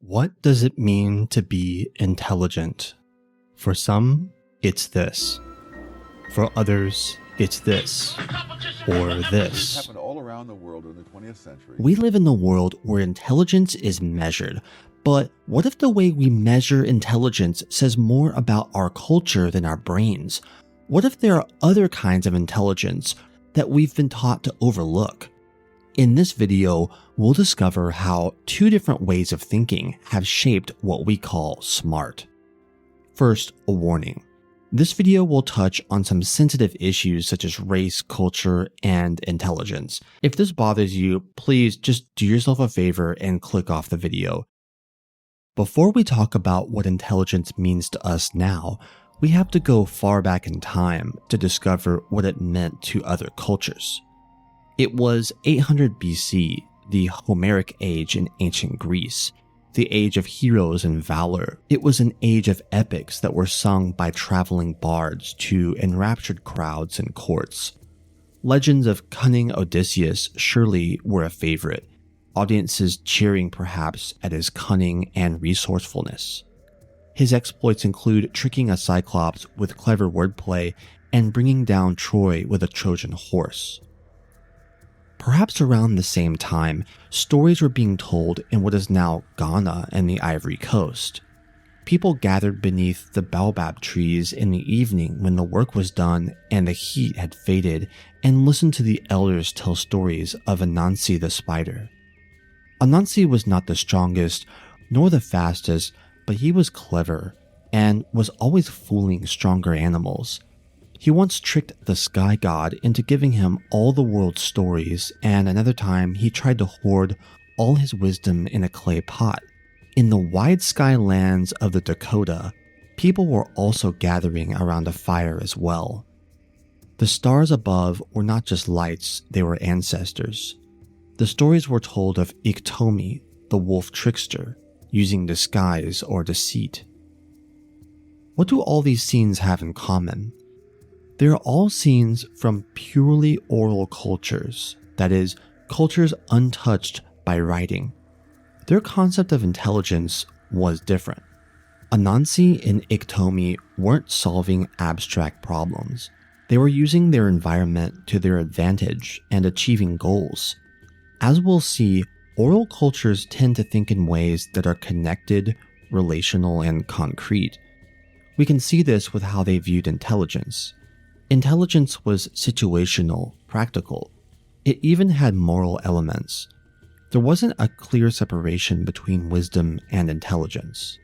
What does it mean to be intelligent? For some, it's this. For others, it's this. Or this. Happened all around the world in the 20th century. We live in a world where intelligence is measured. But what if the way we measure intelligence says more about our culture than our brains? What if there are other kinds of intelligence that we've been taught to overlook? In this video, we'll discover how two different ways of thinking have shaped what we call smart. First, a warning. This video will touch on some sensitive issues such as race, culture, and intelligence. If this bothers you, please just do yourself a favor and click off the video. Before we talk about what intelligence means to us now, we have to go far back in time to discover what it meant to other cultures. It was 800 BC, the Homeric age in ancient Greece, the age of heroes and valor. It was an age of epics that were sung by traveling bards to enraptured crowds and courts. Legends of cunning Odysseus surely were a favorite, audiences cheering perhaps at his cunning and resourcefulness. His exploits include tricking a Cyclops with clever wordplay and bringing down Troy with a Trojan horse. Perhaps around the same time, stories were being told in what is now Ghana and the Ivory Coast. People gathered beneath the baobab trees in the evening when the work was done and the heat had faded and listened to the elders tell stories of Anansi the spider. Anansi was not the strongest nor the fastest, but he was clever and was always fooling stronger animals. He once tricked the sky god into giving him all the world's stories, and another time he tried to hoard all his wisdom in a clay pot. In the wide sky lands of the Dakota, people were also gathering around a fire as well. The stars above were not just lights, they were ancestors. The stories were told of Iktomi, the wolf trickster, using disguise or deceit. What do all these scenes have in common? They are all scenes from purely oral cultures, that is, cultures untouched by writing. Their concept of intelligence was different. Anansi and Iktomi weren't solving abstract problems. They were using their environment to their advantage and achieving goals. As we'll see, oral cultures tend to think in ways that are connected, relational, and concrete. We can see this with how they viewed intelligence. Intelligence was situational, practical. It even had moral elements. There wasn't a clear separation between wisdom and intelligence.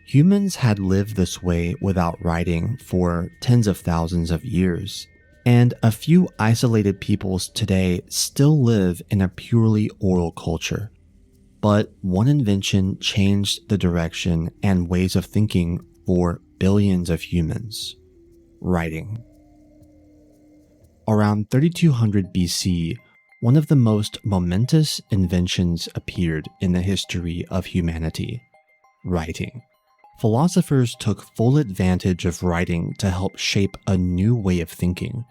Humans had lived this way without writing for tens of thousands of years, and a few isolated peoples today still live in a purely oral culture. But one invention changed the direction and ways of thinking for billions of humans. Writing. Around 3200 BC, one of the most momentous inventions appeared in the history of humanity: writing. Philosophers took full advantage of writing to help shape a new way of thinking.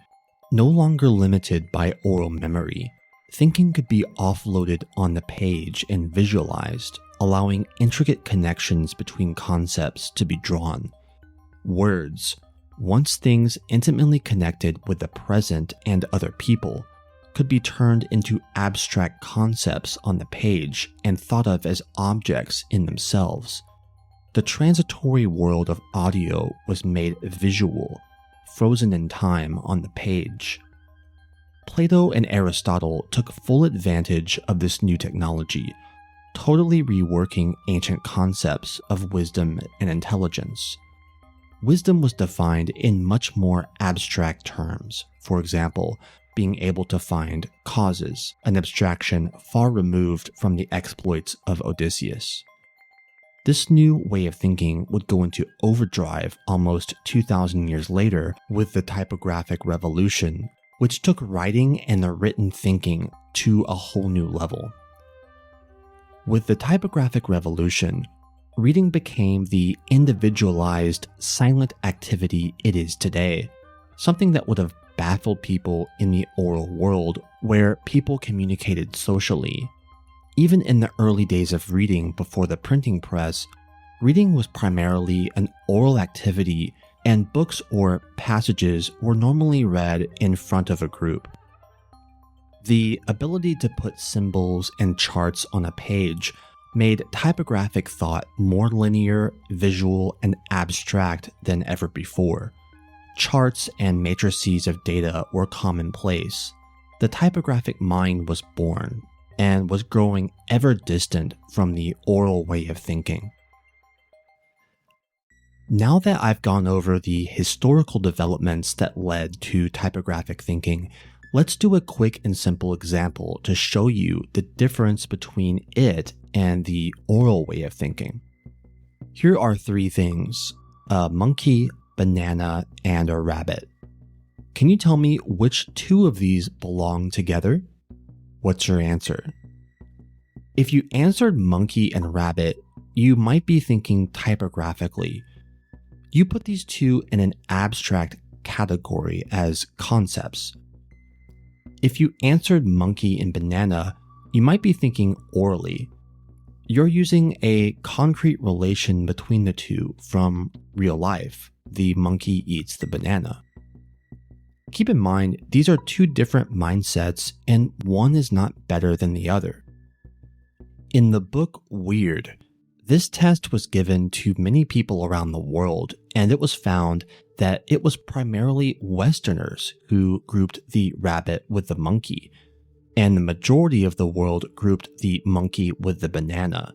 No longer limited by oral memory, thinking could be offloaded on the page and visualized, allowing intricate connections between concepts to be drawn. Words, once things intimately connected with the present and other people, could be turned into abstract concepts on the page and thought of as objects in themselves. The transitory world of audio was made visual, frozen in time on the page. Plato and Aristotle took full advantage of this new technology, totally reworking ancient concepts of wisdom and intelligence. Wisdom was defined in much more abstract terms, for example, being able to find causes, an abstraction far removed from the exploits of Odysseus. This new way of thinking would go into overdrive almost 2,000 years later with the typographic revolution, which took writing and the written thinking to a whole new level. With the typographic revolution, reading became the individualized, silent activity it is today, something that would have baffled people in the oral world where people communicated socially. Even in the early days of reading before the printing press, reading was primarily an oral activity, and books or passages were normally read in front of a group. The ability to put symbols and charts on a page made typographic thought more linear, visual, and abstract than ever before. Charts and matrices of data were commonplace. The typographic mind was born and was growing ever distant from the oral way of thinking. Now that I've gone over the historical developments that led to typographic thinking, let's do a quick and simple example to show you the difference between it and the oral way of thinking. Here are three things: a monkey, banana, and a rabbit. Can you tell me which two of these belong together? What's your answer? If you answered monkey and rabbit, you might be thinking typographically. You put these two in an abstract category as concepts. If you answered monkey and banana, you might be thinking orally. You're using a concrete relation between the two from real life. The monkey eats the banana. Keep in mind, these are two different mindsets, and one is not better than the other. In the book Weird, this test was given to many people around the world, and it was found that it was primarily Westerners who grouped the rabbit with the monkey, and the majority of the world grouped the monkey with the banana,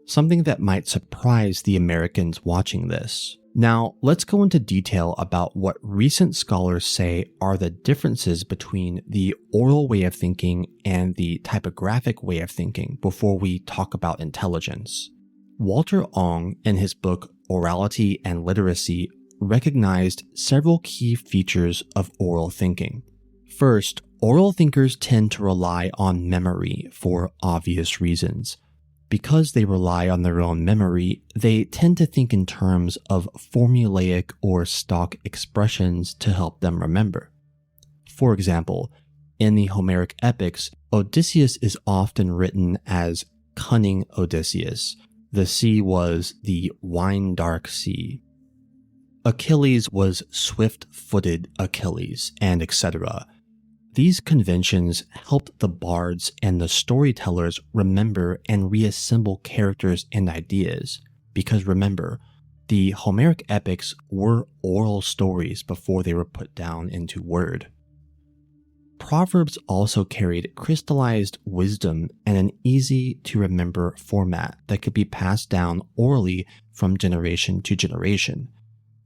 something that might surprise the Americans watching this. Now, let's go into detail about what recent scholars say are the differences between the oral way of thinking and the typographic way of thinking before we talk about intelligence. Walter Ong, in his book Orality and Literacy, recognized several key features of oral thinking. First, oral thinkers tend to rely on memory for obvious reasons. Because they rely on their own memory, they tend to think in terms of formulaic or stock expressions to help them remember. For example, in the Homeric epics, Odysseus is often written as cunning Odysseus. The sea was the wine-dark sea. Achilles was swift-footed Achilles, and etc. These conventions helped the bards and the storytellers remember and reassemble characters and ideas, because remember, the Homeric epics were oral stories before they were put down into word. Proverbs also carried crystallized wisdom and an easy-to-remember format that could be passed down orally from generation to generation.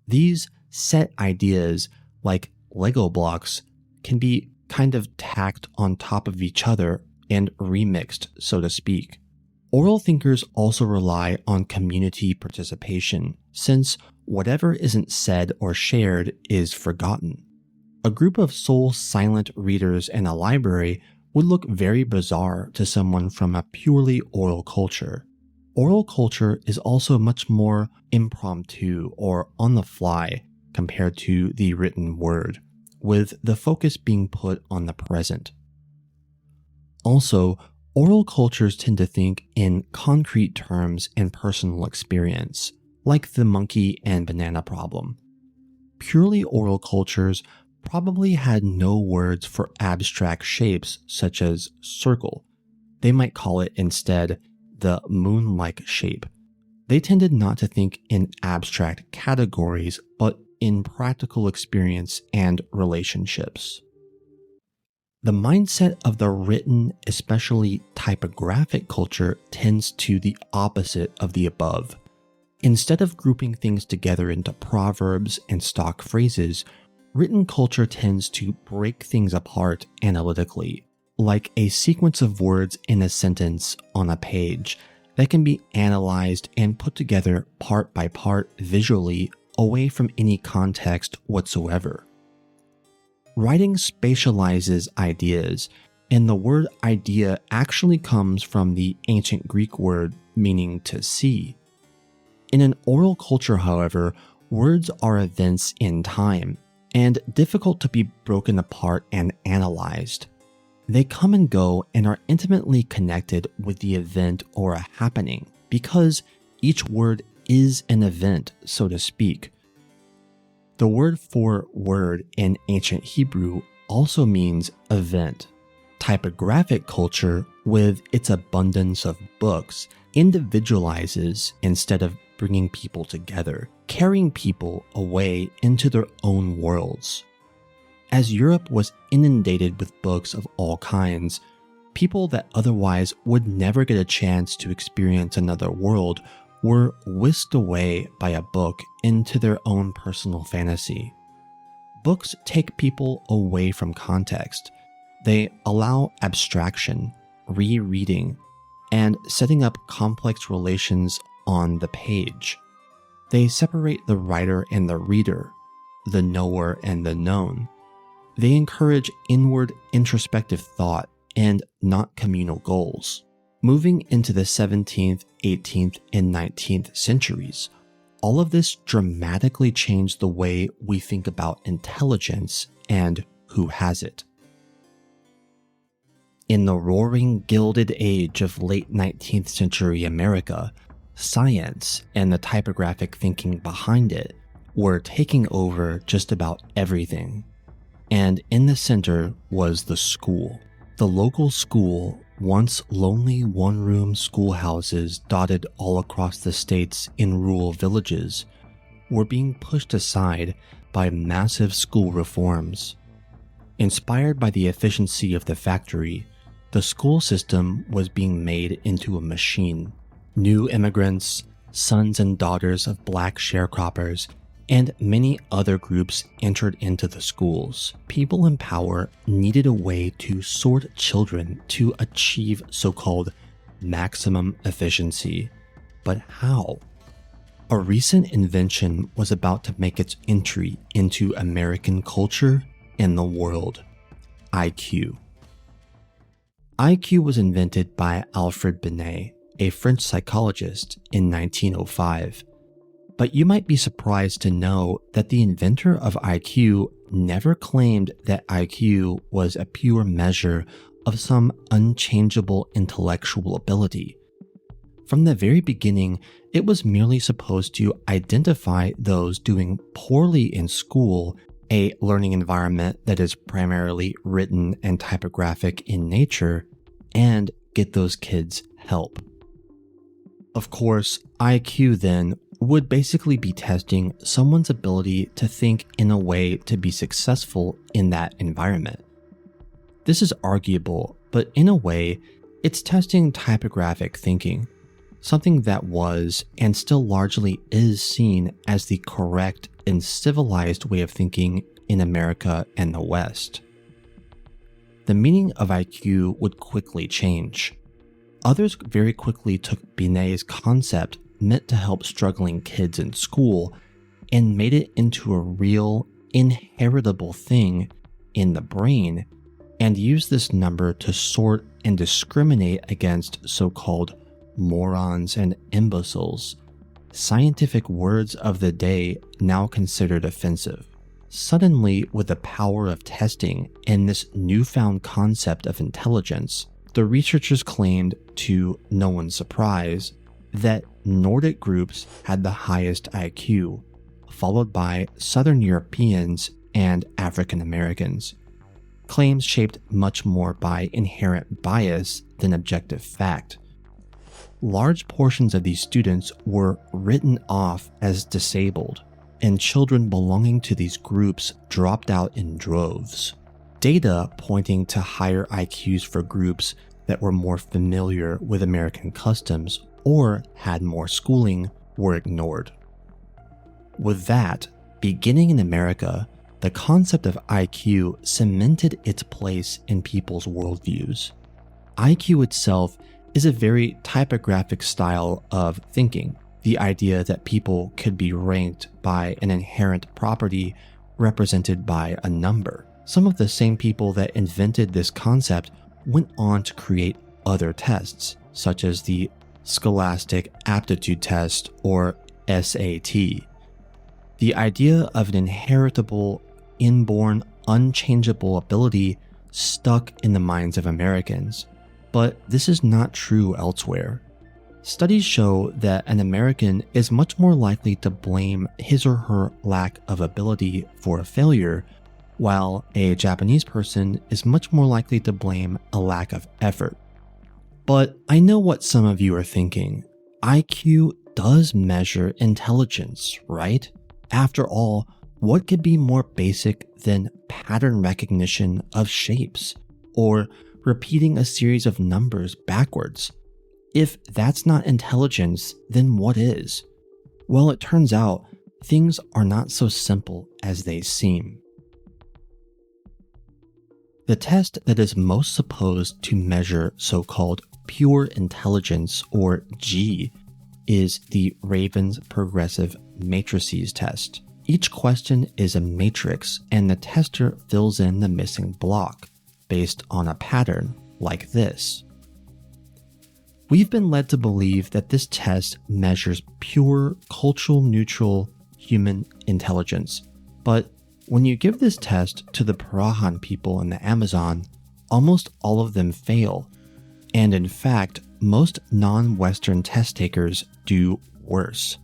These set ideas, like Lego blocks, can be kind of tacked on top of each other and remixed, so to speak. Oral thinkers also rely on community participation, since whatever isn't said or shared is forgotten. A group of sole silent readers in a library would look very bizarre to someone from a purely oral culture. Oral culture is also much more impromptu or on the fly compared to the written word, with the focus being put on the present. Also, oral cultures tend to think in concrete terms and personal experience, like the monkey and banana problem. Purely oral cultures probably had no words for abstract shapes such as circle. They might call it instead the moon-like shape. They tended not to think in abstract categories, but in practical experience and relationships. The mindset of the written, especially typographic culture, tends to the opposite of the above. Instead of grouping things together into proverbs and stock phrases, written culture tends to break things apart analytically, like a sequence of words in a sentence on a page that can be analyzed and put together part by part visually away from any context whatsoever. Writing spatializes ideas, and the word idea actually comes from the ancient Greek word meaning to see. In an oral culture, however, words are events in time, and difficult to be broken apart and analyzed. They come and go and are intimately connected with the event or a happening because each word is an event, so to speak. The word for word in ancient Hebrew also means event. Typographic culture, with its abundance of books, individualizes instead of bringing people together, carrying people away into their own worlds. As Europe was inundated with books of all kinds, people that otherwise would never get a chance to experience another world were whisked away by a book into their own personal fantasy. Books take people away from context. They allow abstraction, rereading, and setting up complex relations on the page. They separate the writer and the reader, the knower and the known. They encourage inward introspective thought and not communal goals. Moving into the 17th, 18th, and 19th centuries, all of this dramatically changed the way we think about intelligence and who has it. In the roaring Gilded Age of late 19th century America, science and the typographic thinking behind it were taking over just about everything. And in the center was the school. The local school, once lonely one-room schoolhouses dotted all across the states in rural villages, were being pushed aside by massive school reforms. Inspired by the efficiency of the factory, the school system was being made into a machine. New immigrants, sons and daughters of black sharecroppers, and many other groups entered into the schools. People in power needed a way to sort children to achieve so-called maximum efficiency. But how? A recent invention was about to make its entry into American culture and the world: IQ. IQ was invented by Alfred Binet, a French psychologist, in 1905. But you might be surprised to know that the inventor of IQ never claimed that IQ was a pure measure of some unchangeable intellectual ability. From the very beginning, it was merely supposed to identify those doing poorly in school, a learning environment that is primarily written and typographic in nature, and get those kids help. Of course, IQ then would basically be testing someone's ability to think in a way to be successful in that environment. This is arguable, but in a way, it's testing typographic thinking, something that was and still largely is seen as the correct and civilized way of thinking in America and the West. The meaning of IQ would quickly change. Others very quickly took Binet's concept meant to help struggling kids in school and made it into a real, inheritable thing in the brain, and used this number to sort and discriminate against so-called morons and imbeciles, scientific words of the day now considered offensive. Suddenly, with the power of testing and this newfound concept of intelligence, the researchers claimed, to no one's surprise, that Nordic groups had the highest IQ, followed by Southern Europeans and African Americans. Claims shaped much more by inherent bias than objective fact. Large portions of these students were written off as disabled, and children belonging to these groups dropped out in droves. Data pointing to higher IQs for groups that were more familiar with American customs or had more schooling were ignored. With that, beginning in America, the concept of IQ cemented its place in people's worldviews. IQ itself is a very typographic style of thinking, the idea that people could be ranked by an inherent property represented by a number. Some of the same people that invented this concept went on to create other tests, such as the Scholastic Aptitude Test, or SAT. The idea of an inheritable, inborn, unchangeable ability stuck in the minds of Americans, but this is not true elsewhere. Studies show that an American is much more likely to blame his or her lack of ability for a failure, while a Japanese person is much more likely to blame a lack of effort. But I know what some of you are thinking. IQ does measure intelligence, right? After all, what could be more basic than pattern recognition of shapes, or repeating a series of numbers backwards? If that's not intelligence, then what is? Well, it turns out things are not so simple as they seem. The test that is most supposed to measure so-called pure intelligence, or G, is the Raven's Progressive Matrices test. Each question is a matrix, and the tester fills in the missing block based on a pattern like this. We've been led to believe that this test measures pure, cultural neutral human intelligence, but when you give this test to the Parahan people in the Amazon, almost all of them fail, and in fact, most non-Western test takers do worse.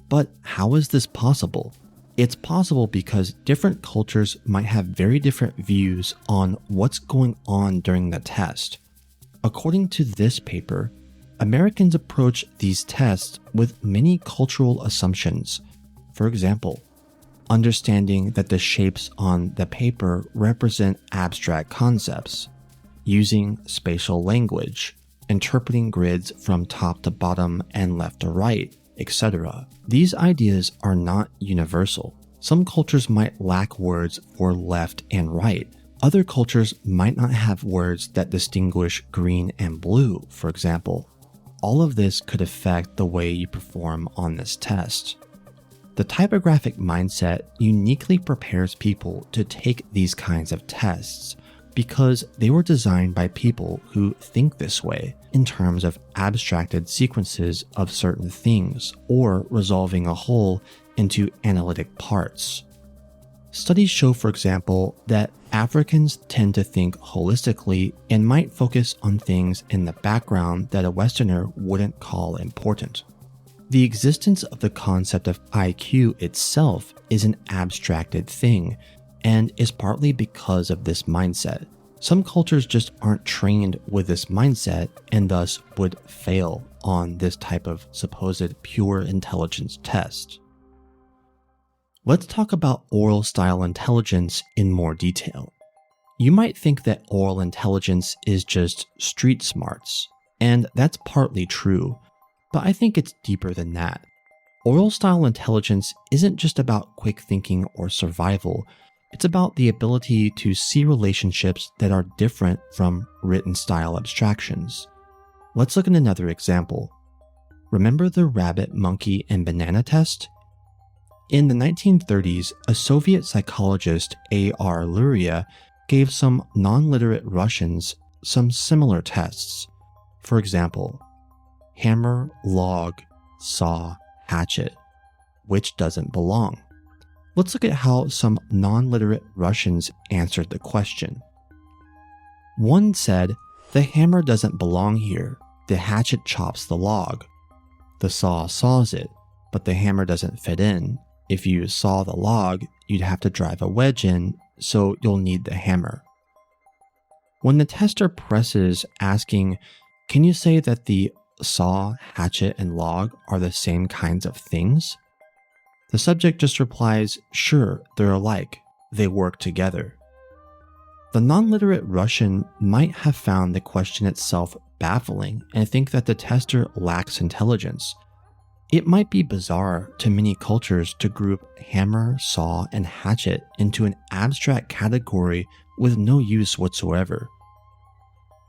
But how is this possible? It's possible because different cultures might have very different views on what's going on during the test. According to this paper, Americans approach these tests with many cultural assumptions. For example, understanding that the shapes on the paper represent abstract concepts, using spatial language, interpreting grids from top to bottom and left to right, etc. These ideas are not universal. Some cultures might lack words for left and right. Other cultures might not have words that distinguish green and blue, for example. All of this could affect the way you perform on this test. The typographic mindset uniquely prepares people to take these kinds of tests because they were designed by people who think this way in terms of abstracted sequences of certain things or resolving a whole into analytic parts. Studies show, for example, that Africans tend to think holistically and might focus on things in the background that a Westerner wouldn't call important. The existence of the concept of IQ itself is an abstracted thing and is partly because of this mindset. Some cultures just aren't trained with this mindset and thus would fail on this type of supposed pure intelligence test. Let's talk about oral style intelligence in more detail. You might think that oral intelligence is just street smarts, and that's partly true, but I think it's deeper than that. Oral style intelligence isn't just about quick thinking or survival, it's about the ability to see relationships that are different from written style abstractions. Let's look at another example. Remember the rabbit, monkey, and banana test? In the 1930s, a Soviet psychologist, A.R. Luria, gave some non-literate Russians some similar tests. For example, hammer, log, saw, hatchet. Which doesn't belong? Let's look at how some non-literate Russians answered the question. One said, the hammer doesn't belong here. The hatchet chops the log. The saw saws it, but the hammer doesn't fit in. If you saw the log, you'd have to drive a wedge in, so you'll need the hammer. When the tester presses asking, can you say that the saw, hatchet, and log are the same kinds of things? The subject just replies, sure, they're alike. They work together. The non-literate Russian might have found the question itself baffling and think that the tester lacks intelligence. It might be bizarre to many cultures to group hammer, saw, and hatchet into an abstract category with no use whatsoever.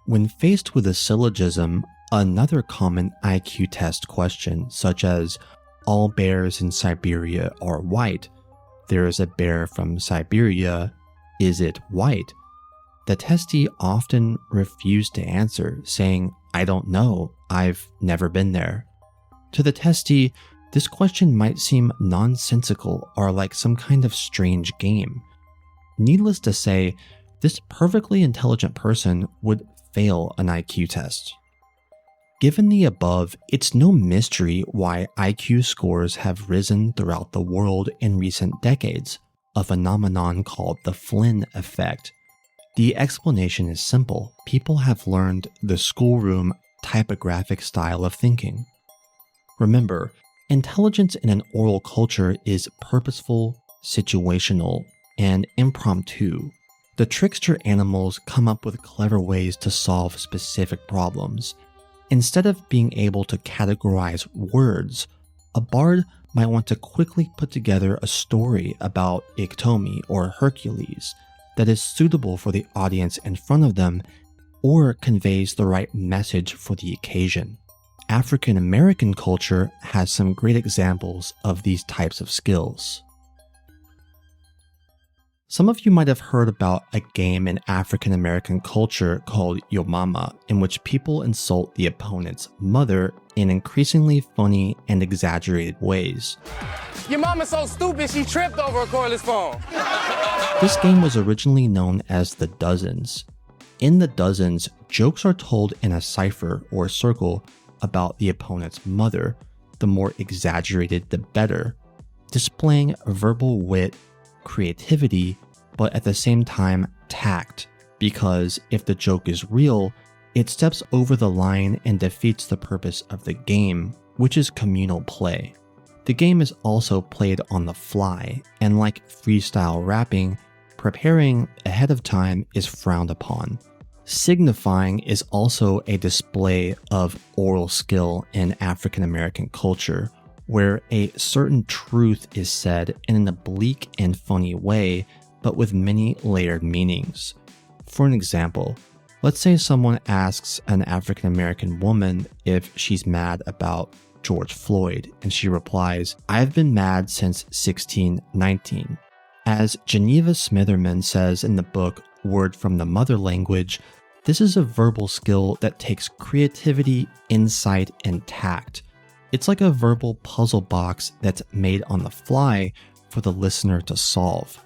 When faced with a syllogism, another common IQ test question, such as all bears in Siberia are white, there is a bear from Siberia, is it white? The testee often refused to answer, saying, I don't know, I've never been there. To the testee, this question might seem nonsensical or like some kind of strange game. Needless to say, this perfectly intelligent person would fail an IQ test. Given the above, it's no mystery why IQ scores have risen throughout the world in recent decades, a phenomenon called the Flynn effect. The explanation is simple. People have learned the schoolroom typographic style of thinking. Remember, intelligence in an oral culture is purposeful, situational, and impromptu. The trickster animals come up with clever ways to solve specific problems. Instead of being able to categorize words, a bard might want to quickly put together a story about Iktomi or Hercules that is suitable for the audience in front of them or conveys the right message for the occasion. African American culture has some great examples of these types of skills. Some of you might have heard about a game in African American culture called Yo Mama, in which people insult the opponent's mother in increasingly funny and exaggerated ways. Your mama's so stupid she tripped over a cordless phone. This game was originally known as the Dozens. In the Dozens, jokes are told in a cipher or circle about the opponent's mother. The more exaggerated, the better, displaying verbal wit, creativity, but at the same time tact, because if the joke is real, it steps over the line and defeats the purpose of the game, which is communal play. The game is also played on the fly, and like freestyle rapping, preparing ahead of time is frowned upon. Signifying is also a display of oral skill in African American culture, where a certain truth is said in an oblique and funny way, but with many layered meanings. For an example, let's say someone asks an African American woman if she's mad about George Floyd, and she replies, "I've been mad since 1619. As Geneva Smitherman says in the book Word from the Mother Language, this is a verbal skill that takes creativity, insight, and tact. It's like a verbal puzzle box that's made on the fly for the listener to solve.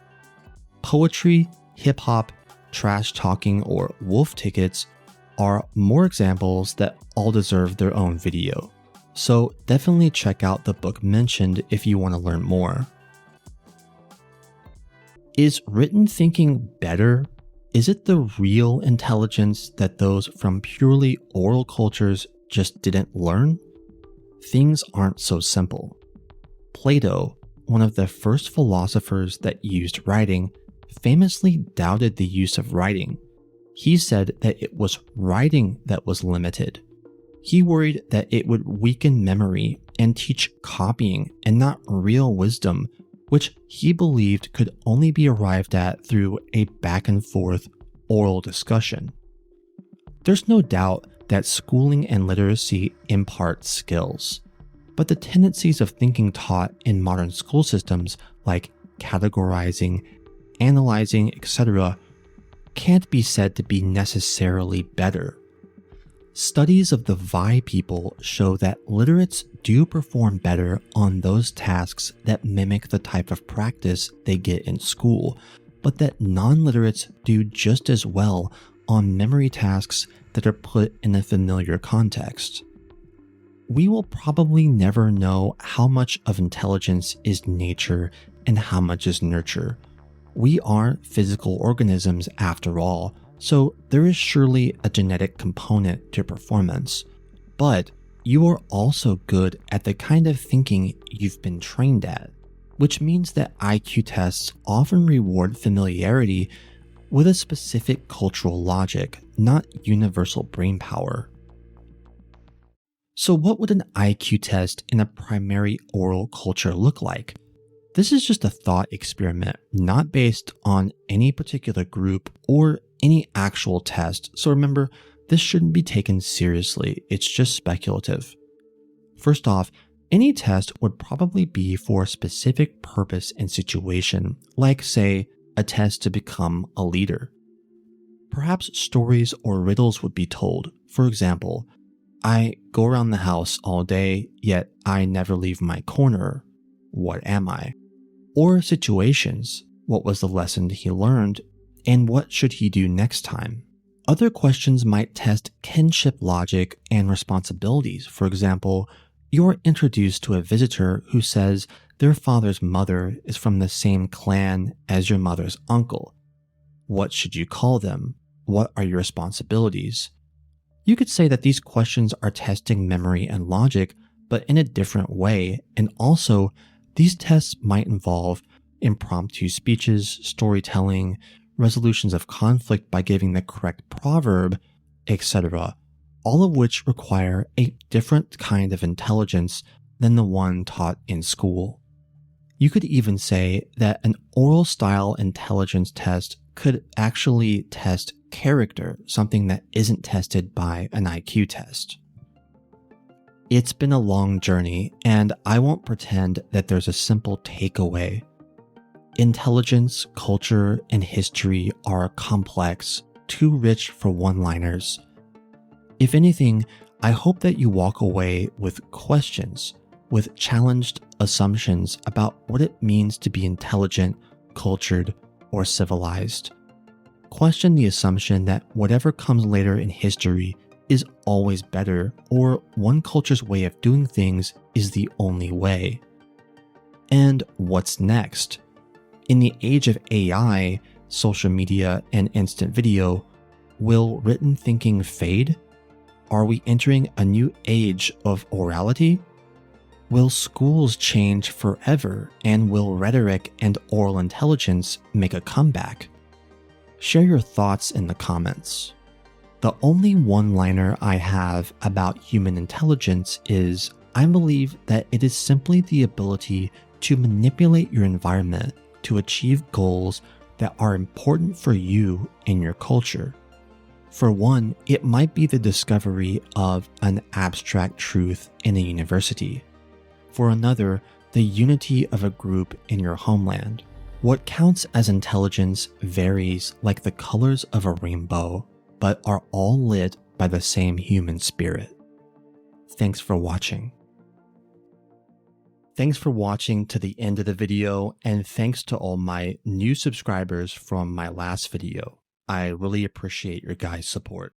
Poetry, hip-hop, trash talking, or wolf tickets are more examples that all deserve their own video. So definitely check out the book mentioned if you want to learn more. Is written thinking better? Is it the real intelligence that those from purely oral cultures just didn't learn? Things aren't so simple. Plato, one of the first philosophers that used writing, famously doubted the use of writing. He said that it was writing that was limited. He worried that it would weaken memory and teach copying and not real wisdom, which he believed could only be arrived at through a back and forth oral discussion. There's no doubt that schooling and literacy impart skills, but the tendencies of thinking taught in modern school systems, like categorizing, analyzing, etc., can't be said to be necessarily better. Studies of the Vi people show that literates do perform better on those tasks that mimic the type of practice they get in school, but that non-literates do just as well on memory tasks that are put in a familiar context. We will probably never know how much of intelligence is nature and how much is nurture. We are physical organisms after all, so there is surely a genetic component to performance. But you are also good at the kind of thinking you've been trained at, which means that IQ tests often reward familiarity with a specific cultural logic, not universal brain power. So what would an IQ test in a primary oral culture look like? This is just a thought experiment, not based on any particular group or any actual test, so remember, this shouldn't be taken seriously, it's just speculative. First off, any test would probably be for a specific purpose and situation, like say, a test to become a leader. Perhaps stories or riddles would be told. For example, I go around the house all day, yet I never leave my corner. What am I? Or situations. What was the lesson he learned? And what should he do next time? Other questions might test kinship logic and responsibilities. For example, you're introduced to a visitor who says their father's mother is from the same clan as your mother's uncle. What should you call them? What are your responsibilities? You could say that these questions are testing memory and logic, but in a different way, and also these tests might involve impromptu speeches, storytelling, resolutions of conflict by giving the correct proverb, etc., all of which require a different kind of intelligence than the one taught in school. You could even say that an oral style intelligence test could actually test character, something that isn't tested by an IQ test. It's been a long journey, and I won't pretend that there's a simple takeaway. Intelligence, culture, and history are complex, too rich for one-liners. If anything, I hope that you walk away with questions, with challenged assumptions about what it means to be intelligent, cultured, or civilized. Question the assumption that whatever comes later in history is always better, or one culture's way of doing things is the only way. And what's next? In the age of AI, social media, and instant video, will written thinking fade? Are we entering a new age of orality? Will schools change forever, and will rhetoric and oral intelligence make a comeback? Share your thoughts in the comments. The only one-liner I have about human intelligence is, I believe that it is simply the ability to manipulate your environment to achieve goals that are important for you and your culture. For one, it might be the discovery of an abstract truth in a university. For another, the unity of a group in your homeland. What counts as intelligence varies like the colors of a rainbow, but are all lit by the same human spirit. Thanks for watching. Thanks for watching to the end of the video, and thanks to all my new subscribers from my last video. I really appreciate your guys' support.